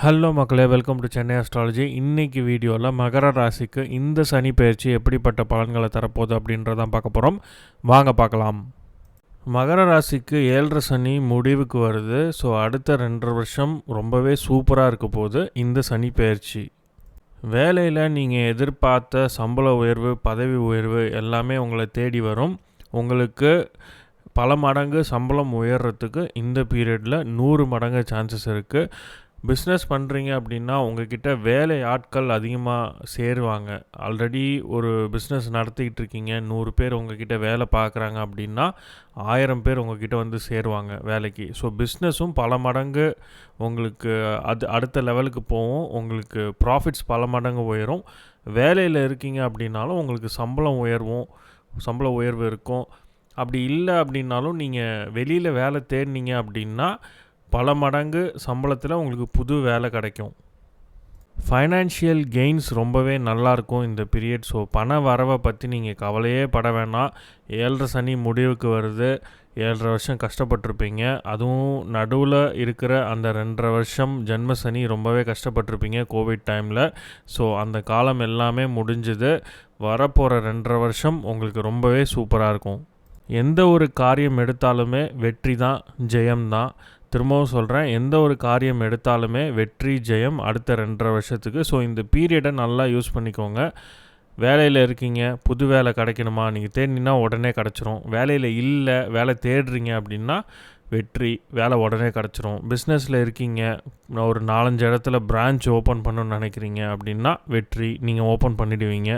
Hello மக்களே, welcome to Chennai astrology. இன்றைக்கி வீடியோவில் மகர ராசிக்கு இந்த சனி பயிற்சி எப்படிப்பட்ட பலன்களை தரப்போகுது அப்படின்றதான் பார்க்க போகிறோம். வாங்க பார்க்கலாம். மகர ராசிக்கு 7.5 சனி முடிவுக்கு வருது. ஸோ அடுத்த 2.5 வருஷம் ரொம்பவே சூப்பராக இருக்க போகுது இந்த சனி பயிற்சி. வேலையில் நீங்கள் எதிர்பார்த்த சம்பள உயர்வு, பதவி உயர்வு எல்லாமே உங்களை தேடி வரும். உங்களுக்கு பல மடங்கு சம்பளம் உயர்றதுக்கு இந்த பீரியடில் 100 மடங்கு சான்சஸ் இருக்குது. பிஸ்னஸ் பண்ணுறீங்க அப்படின்னா உங்ககிட்ட வேலை ஆட்கள் அதிகமாக சேருவாங்க. ஆல்ரெடி ஒரு பிஸ்னஸ் நடத்திக்கிட்டு இருக்கீங்க, 100 பேர் உங்ககிட்ட வேலை பார்க்குறாங்க அப்படின்னா 1000 பேர் உங்ககிட்ட வந்து சேருவாங்க வேலைக்கு. ஸோ பிஸ்னஸும் பல மடங்கு உங்களுக்கு அடுத்த லெவலுக்கு போகும். உங்களுக்கு ப்ராஃபிட்ஸ் பல மடங்கு உயரும். வேலையில் இருக்கீங்க அப்படின்னாலும் உங்களுக்கு சம்பள உயர்வு இருக்கும். அப்படி இல்லை அப்படின்னாலும் நீங்கள் வெளியில் வேலை தேடினீங்க அப்படின்னா பல மடங்கு சம்பளத்தில் உங்களுக்கு புது வேலை கிடைக்கும். ஃபைனான்ஷியல் கெயின்ஸ் ரொம்பவே நல்லாயிருக்கும் இந்த பீரியட். ஸோ பண வரவை பற்றி நீங்கள் கவலையே பட வேணாம். 7.5 சனி முடிவுக்கு வருது. 7.5 வருஷம் கஷ்டப்பட்டிருப்பீங்க. அதுவும் நடுவில் இருக்கிற அந்த 2.5 வருஷம் ஜென்ம சனி ரொம்பவே கஷ்டப்பட்டிருப்பீங்க கோவிட் டைமில். ஸோ அந்த காலம் எல்லாமே முடிஞ்சுது. வரப்போகிற 2.5 வருஷம் உங்களுக்கு ரொம்பவே சூப்பராக இருக்கும். எந்த ஒரு காரியம் எடுத்தாலுமே வெற்றி தான், ஜெயம்தான். திரும்பவும் சொல்கிறேன், எந்த ஒரு காரியம் எடுத்தாலுமே வெற்றி, ஜெயம் அடுத்த 2.5 வருஷத்துக்கு. ஸோ இந்த பீரியடை நல்லா யூஸ் பண்ணிக்கோங்க. வேலையில் இருக்கீங்க, புது வேலை கிடைக்கணுமா, நீங்கள் தேடினா உடனே கிடச்சிரும். வேலையில் இல்லை, வேலை தேடுறீங்க அப்படின்னா வெற்றி, வேலை உடனே கிடச்சிரும். பிஸ்னஸில் இருக்கீங்க, ஒரு 4-5 இடத்துல பிரான்ச் ஓப்பன் பண்ணணும்னு நினைக்கிறீங்க அப்படின்னா வெற்றி, நீங்கள் ஓப்பன் பண்ணிவிடுவீங்க.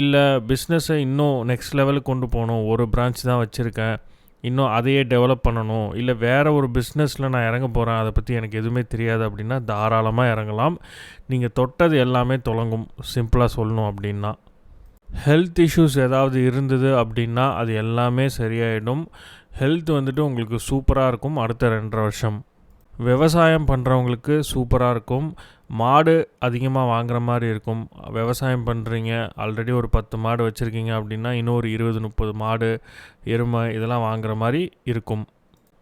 இல்லை பிஸ்னஸை இன்னும் நெக்ஸ்ட் லெவலுக்கு கொண்டு போகணும், ஒரு பிரான்ச் தான் வச்சுருக்கேன், இன்னும் அதையே டெவலப் பண்ணணும், இல்லை வேறு ஒரு பிஸ்னஸில் நான் இறங்க போகிறேன், அதை பற்றி எனக்கு எதுவுமே தெரியாது அப்படின்னா தாராளமாக இறங்கலாம். நீங்கள் தொட்டது எல்லாமே தொடங்கும், சிம்பிளாக சொல்லணும் அப்படின்னா. ஹெல்த் இஷ்யூஸ் ஏதாவது இருந்தது அப்படின்னா அது எல்லாமே சரியாயிடும். ஹெல்த் வந்துட்டு உங்களுக்கு சூப்பராக இருக்கும் அடுத்த 2.5 வருஷம். விவசாயம் பண்ணுறவங்களுக்கு சூப்பராக இருக்கும். மாடு அதிகமாக வாங்குகிற மாதிரி இருக்கும். விவசாயம் பண்ணுறீங்க, ஆல்ரெடி ஒரு 10 மாடு வச்சுருக்கீங்க அப்படின்னா இன்னொரு 20-30 மாடு, எருமை இதெல்லாம் வாங்குகிற மாதிரி இருக்கும்.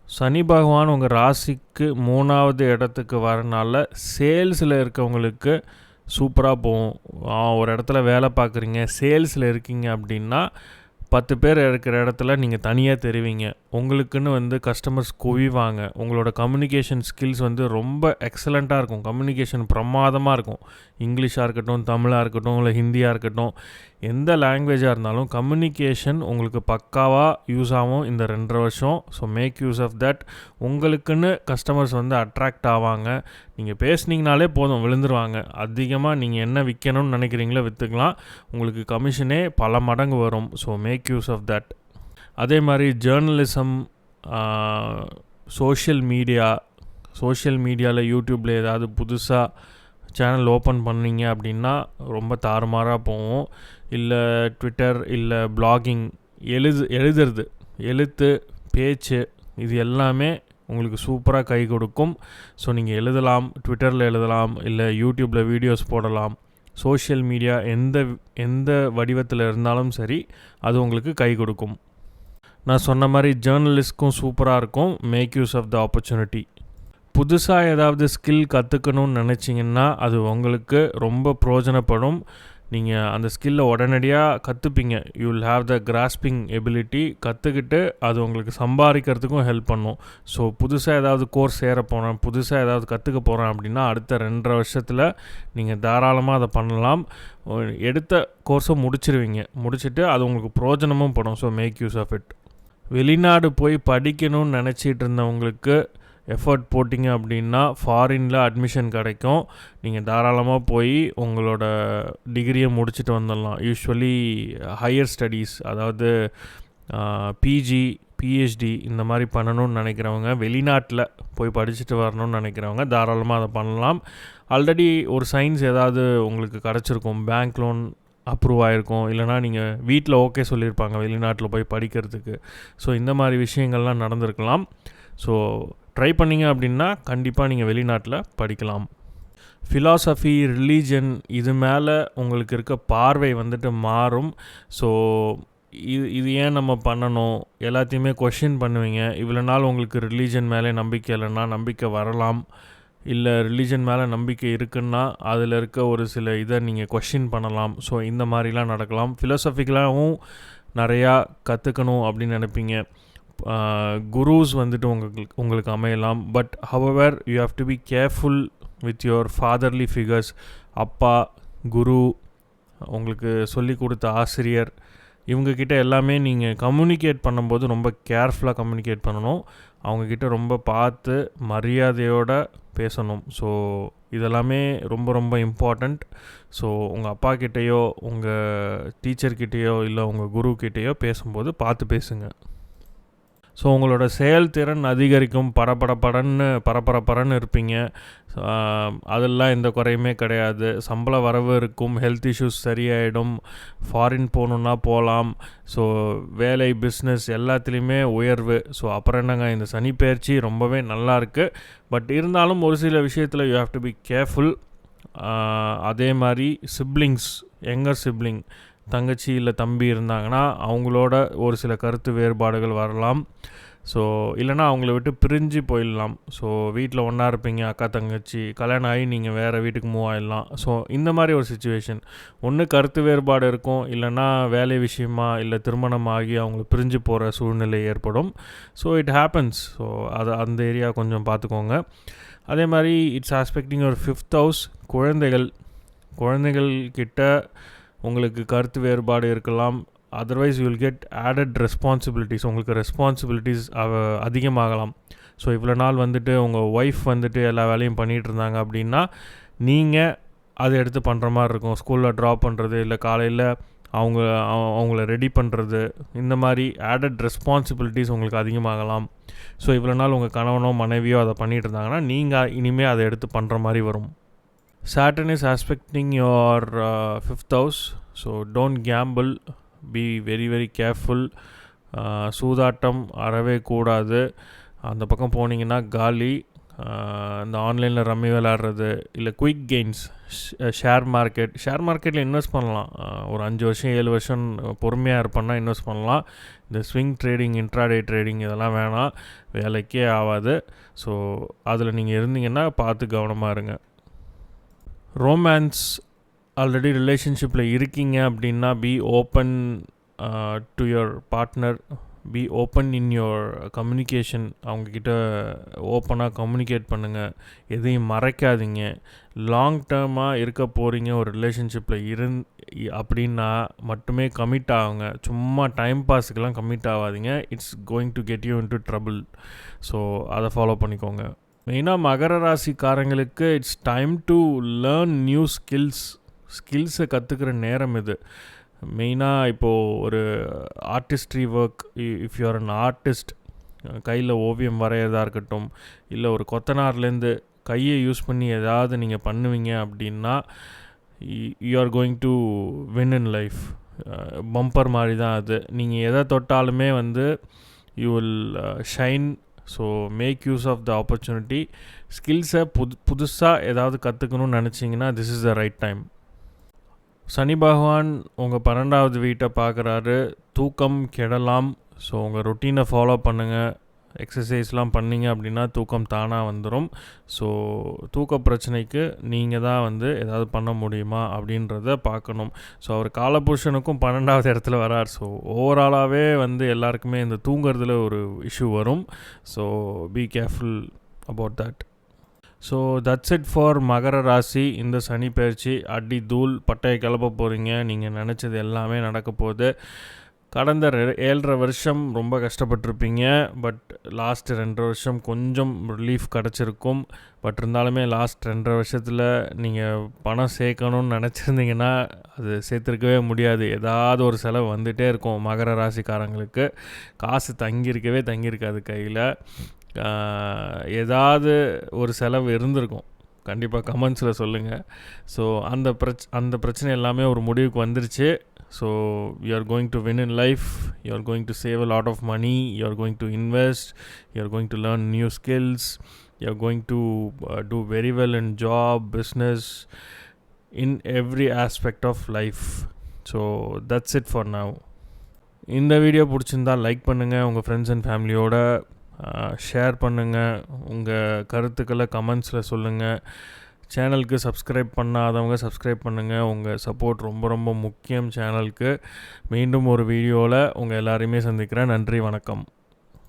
சனி பகவான் உங்கள் ராசிக்கு 3வது இடத்துக்கு வரனால சேல்ஸில் இருக்கவங்களுக்கு சூப்பராக போகும். ஒரு இடத்துல வேலை பார்க்குறீங்க, சேல்ஸில் இருக்கீங்க அப்படின்னா 10 பேர் இருக்கிற இடத்துல நீங்கள் தனியாக தெரிவிங்க. உங்களுக்குன்னு வந்து கஸ்டமர்ஸ் குவிவாங்க. உங்களோட கம்யூனிகேஷன் ஸ்கில்ஸ் வந்து ரொம்ப எக்ஸலண்ட்டாக இருக்கும். கம்யூனிகேஷன் பிரமாதமாக இருக்கும். இங்கிலீஷாக இருக்கட்டும், தமிழாக இருக்கட்டும், இல்லை ஹிந்தியாக இருக்கட்டும், எந்த லாங்குவேஜாக இருந்தாலும் கம்யூனிகேஷன் உங்களுக்கு பக்காவாக யூஸ் ஆகும் இந்த 2.5 வருஷம். So make use of that. உங்களுக்குன்னு கஸ்டமர்ஸ் வந்து அட்ராக்ட் ஆவாங்க. நீங்கள் பேசுனீங்கனாலே போதும், விழுந்துருவாங்க. அதிகமாக நீங்கள் என்ன விற்கணும்னு நினைக்கிறீங்களோ விற்றுக்கலாம். உங்களுக்கு கமிஷனே பல மடங்கு வரும். So make use of that. அதே மாதிரி ஜேர்னலிசம், சோஷியல் மீடியாவில் யூடியூப்பில் ஏதாவது புதுசாக சேனல் ஓப்பன் பண்ணிங்க அப்படின்னா ரொம்ப தாறுமாறாக போகும். இல்லை ட்விட்டர், இல்லை பிளாகிங், எழுத்து, பேச்சு இது எல்லாமே உங்களுக்கு சூப்பராக கை கொடுக்கும். ஸோ நீங்கள் எழுதலாம், ட்விட்டரில் எழுதலாம், இல்லை யூடியூப்பில் வீடியோஸ் போடலாம். சோஷியல் மீடியா எந்த வடிவத்தில் இருந்தாலும் சரி அது உங்களுக்கு கை கொடுக்கும். நான் சொன்ன மாதிரி ஜேர்னலிஸ்ட்க்கும் சூப்பராக இருக்கும். Make use of the opportunity. புதுசாக ஏதாவது ஸ்கில் கற்றுக்கணும்னு நினச்சிங்கன்னா அது உங்களுக்கு ரொம்ப பிரயோஜனப்படும். நீங்கள் அந்த ஸ்கில்லை உடனடியாக கற்றுப்பீங்க. You will have the grasping ability. கற்றுக்கிட்டு அது உங்களுக்கு சம்பாதிக்கிறதுக்கும் ஹெல்ப் பண்ணும். ஸோ புதுசாக ஏதாவது கோர்ஸ் சேர போகிறேன், புதுசாக ஏதாவது கற்றுக்க போகிறேன் அப்படின்னா அடுத்த 2.5 வருஷத்தில் நீங்கள் தாராளமாக அதை பண்ணலாம். எடுத்த கோர்ஸை முடிச்சுட்டு அது உங்களுக்கு பிரயோஜனமும் படும். So make use of it. வெளிநாடு போய் படிக்கணும்னு நினச்சிட்டு இருந்தவங்களுக்கு எஃபர்ட் போட்டிங்க அப்படின்னா ஃபாரினில் அட்மிஷன் கிடைக்கும். நீங்கள் தாராளமாக போய் உங்களோட டிகிரியை முடிச்சுட்டு வந்துடலாம். யூஸ்வலி ஹையர் ஸ்டடீஸ், அதாவது பிஜி, பிஹெச்டி இந்த மாதிரி பண்ணணும்னு நினைக்கிறவங்க, வெளிநாட்டில் போய் படிச்சுட்டு வரணும்னு நினைக்கிறவங்க தாராளமாக அதை பண்ணலாம். ஆல்ரெடி ஒரு சைன்ஸ் ஏதாவது உங்களுக்கு கிடச்சிருக்கும், பேங்க் லோன் அப்ரூவ் ஆகிருக்கும், இல்லைனா நீங்கள் வீட்டில் ஓகே சொல்லியிருப்பாங்க வெளிநாட்டில் போய் படிக்கிறதுக்கு. ஸோ இந்த மாதிரி விஷயங்கள்லாம் நடந்திருக்கலாம். ஸோ ட்ரை பண்ணிங்க அப்படின்னா கண்டிப்பாக நீங்கள் வெளிநாட்டில் படிக்கலாம். ஃபிலாசபி, ரிலீஜன் இது மேலே உங்களுக்கு இருக்க பார்வை வந்துட்டு மாறும். ஸோ இது ஏன் நம்ம பண்ணணும், எல்லாத்தையுமே கொஷின் பண்ணுவீங்க. இவ்வளோ நாள் உங்களுக்கு ரிலீஜன் மேலே நம்பிக்கை இல்லைன்னா நம்பிக்கை வரலாம். இல்லை ரிலீஜன் மேலே நம்பிக்கை இருக்குன்னா அதில் இருக்க ஒரு சில இதை நீங்கள் கொஷின் பண்ணலாம். ஸோ இந்த மாதிரிலாம் நடக்கலாம். ஃபிலோசபிக்கலாகவும் நிறையா கற்றுக்கணும் அப்படின்னு நினைப்பீங்க. குருஸ் வந்துட்டு உங்களுக்கு அமையலாம். But however you have to be careful with your fatherly figures. அப்பா, குரு, உங்களுக்கு சொல்லி கொடுத்த ஆசிரியர், இவங்கக்கிட்ட எல்லாமே நீங்கள் கம்யூனிகேட் பண்ணும்போது ரொம்ப கேர்ஃபுல்லாக கம்யூனிகேட் பண்ணணும். அவங்கக்கிட்ட ரொம்ப பார்த்து மரியாதையோடு பேசணும். ஸோ இதெல்லாமே ரொம்ப ரொம்ப இம்பார்ட்டண்ட். ஸோ உங்கள் அப்பா கிட்டேயோ உங்கள் டீச்சர்கிட்டேயோ இல்லை உங்கள் குருக்கிட்டேயோ பேசும்போது பார்த்து பேசுங்க. ஸோ உங்களோட செயல்திறன் அதிகரிக்கும். பரபரன்னு இருப்பீங்க. அதெல்லாம் எந்த குறையுமே கிடையாது. சம்பள வரவு இருக்கும். ஹெல்த் இஷ்யூஸ் சரியாயிடும். ஃபாரின் போகணுன்னா போகலாம். ஸோ வேலை, பிஸ்னஸ் எல்லாத்துலேயுமே உயர்வு. ஸோ அப்புறம் என்னங்க, இந்த சனி பெயர்ச்சி ரொம்பவே நல்லாயிருக்கு. பட் இருந்தாலும் ஒரு சில விஷயத்தில் you have to be careful. அதே மாதிரி சிப்ளிங்ஸ், யங்கர் சிப்ளிங், தங்கச்சி இல்லை தம்பி இருந்தாங்கன்னா அவங்களோட ஒரு சில கருத்து வேறுபாடுகள் வரலாம். ஸோ இல்லைனா அவங்கள விட்டு பிரிஞ்சு போயிடலாம். ஸோ வீட்டில் ஒன்றா இருப்பீங்க, அக்கா தங்கச்சி, கல்யாணம் ஆகி நீங்கள் வேறு வீட்டுக்கு மூவ் ஆகிடலாம். ஸோ இந்த மாதிரி ஒரு சுச்சுவேஷன். ஒன்று கருத்து வேறுபாடு இருக்கும், இல்லைனா வேலை விஷயமா இல்லை திருமணம் ஆகி அவங்கள பிரிஞ்சு போகிற சூழ்நிலை ஏற்படும். So it happens. ஸோ அந்த ஏரியா கொஞ்சம் பார்த்துக்கோங்க. அதே மாதிரி இட்ஸ் ஆஸ்பெக்டிங் ஒரு 5th house. குழந்தைகள் கிட்ட உங்களுக்கு கருத்து வேறுபாடு இருக்கலாம். Otherwise you will get added responsibilities. உங்களுக்கு ரெஸ்பான்சிபிலிட்டிஸ் அதிகமாகலாம். ஸோ இவ்வளோ நாள் வந்துட்டு உங்கள் ஒய்ஃப் வந்துட்டு எல்லா வேலையும் பண்ணிகிட்டு இருந்தாங்க அப்படின்னா நீங்கள் அதை எடுத்து பண்ணுற மாதிரி இருக்கும். ஸ்கூலில் ட்ராப் பண்ணுறது, இல்லை காலையில் அவங்கள ரெடி பண்ணுறது, இந்த மாதிரி ஆடட் ரெஸ்பான்சிபிலிட்டிஸ் உங்களுக்கு அதிகமாகலாம். ஸோ இவ்வளோ நாள் உங்கள் கணவனோ மனைவியோ அதை பண்ணிகிட்டு இருந்தாங்கன்னா நீங்கள் இனிமேல் அதை எடுத்து பண்ணுற மாதிரி வரும். Saturn is aspecting your 5th house. So don't gamble. Be very very careful. சூதாட்டம் அறவே கூடாது. அந்த பக்கம் போனீங்கன்னா காலி. இந்த ஆன்லைனில் ரம்மி விளையாடுறது, இல்லை குயிக் கெயின்ஸ், ஷேர் மார்க்கெட்டில் இன்வெஸ்ட் பண்ணலாம். ஒரு 5 வருஷம் 7 வருஷம் பொறுமையாக இருப்பேன்னா இன்வெஸ்ட் பண்ணலாம். இந்த ஸ்விங் ட்ரேடிங், இன்ட்ராடே ட்ரேடிங் இதெல்லாம் வேணாம், வேலைக்கே ஆகாது. ஸோ அதில் நீங்கள் இருந்தீங்கன்னா பார்த்து கவனமாக இருங்க. ரொமான்ஸ், ஆல்ரெடி ரிலேஷன்ஷிப்பில் இருக்கீங்க அப்படின்னா be open to your partner. Be open in your communication. அவங்கக்கிட்ட ஓப்பனாக கம்யூனிகேட் பண்ணுங்கள். எதையும் மறைக்காதீங்க. லாங் டேர்மாக இருக்க போகிறீங்க ஒரு ரிலேஷன்ஷிப்பில் அப்படின்னா மட்டுமே கமிட் ஆகுங்க. சும்மா டைம் பாஸுக்கெல்லாம் கமிட் ஆகாதீங்க. It's going to get you in to trouble. So அதை ஃபாலோ பண்ணிக்கோங்க. மெயினாக மகர ராசிக்காரங்களுக்கு it's time to learn new ஸ்கில்ஸை கற்றுக்கிற நேரம் இது. மெயினாக இப்போது ஒரு artistry work, if you're an artist, கையில் ஓவியம் வரைகிறதா இருக்கட்டும், இல்லை ஒரு கொத்தனார்லேருந்து கையை யூஸ் பண்ணி ஏதாவது நீங்கள் பண்ணுவீங்க அப்படின்னா you are going to win in life. Bumper மாதிரி தான் அது. நீங்கள் எதை தொட்டாலுமே you will shine. So make use of the opportunity. ஸ்கில்ஸை புதுசாக ஏதாவது கற்றுக்கணும்னு நினச்சிங்கன்னா this is the right time. Shani Bhagavan உங்கள் 12வது வீட்டை பார்க்குறாரு. தூக்கம் கெடலாம். ஸோ உங்கள் ரொட்டீனை ஃபாலோ பண்ணுங்கள். எக்ஸசைஸ்லாம் பண்ணிங்க அப்படின்னா தூக்கம் தானாக வந்துடும். ஸோ தூக்க பிரச்சனைக்கு நீங்கள் தான் ஏதாவது பண்ண முடியுமா அப்படின்றத பார்க்கணும். ஸோ அவர் காலபுருஷனுக்கும் 12வது இடத்துல வரார். ஸோ ஓவராலாகவே எல்லாருக்குமே இந்த தூங்குறதுல ஒரு இஷ்யூ வரும். So be careful about that. So that's it for மகர ராசி. இந்த சனி பயிற்சி அடி தூள் பட்டையை கிளப்ப போகிறீங்க. நீங்கள் நினச்சது எல்லாமே நடக்க போகுது. கடந்த 7.5 வருஷம் ரொம்ப கஷ்டப்பட்டிருப்பீங்க. பட் லாஸ்ட் 2 வருஷம் கொஞ்சம் ரிலீஃப் கிடச்சிருக்கும். பட் இருந்தாலுமே லாஸ்ட் 2 வருஷத்தில் நீங்கள் பணம் சேர்க்கணும்னு நினச்சிருந்தீங்கன்னா அது சேர்த்துருக்கவே முடியாது. ஏதாவது ஒரு செலவு வந்துகிட்டே இருக்கும். மகர ராசிக்காரங்களுக்கு காசு தங்கியிருக்காது கையில். ஏதாவது ஒரு செலவு இருந்திருக்கும். கண்டிப்பாக கமெண்ட்ஸில் சொல்லுங்கள். ஸோ அந்த பிரச்சனை எல்லாமே ஒரு முடிவுக்கு வந்துருச்சு. So you are going to win in life. You are going to save a lot of money. You are going to invest. You are going to learn new skills. You are going to do very well in job, business, in every aspect of life. So that's it for now. இந்த video பிடிச்சிருந்தால் like பண்ணுங்கள். உங்கள் friends and ஃபேமிலியோட share பண்ணுங்கள், உங்கள் கருத்துக்களை கமெண்ட்ஸில் சொல்லுங்கள். சேனலுக்கு சப்ஸ்கிரைப் பண்ணாதவங்க சப்ஸ்கிரைப் பண்ணுங்கள். உங்கள் சப்போர்ட் ரொம்ப ரொம்ப முக்கியம் சேனலுக்கு. மீண்டும் ஒரு வீடியோவில் உங்கள் எல்லாரையுமே சந்திக்கிறேன். நன்றி, வணக்கம்.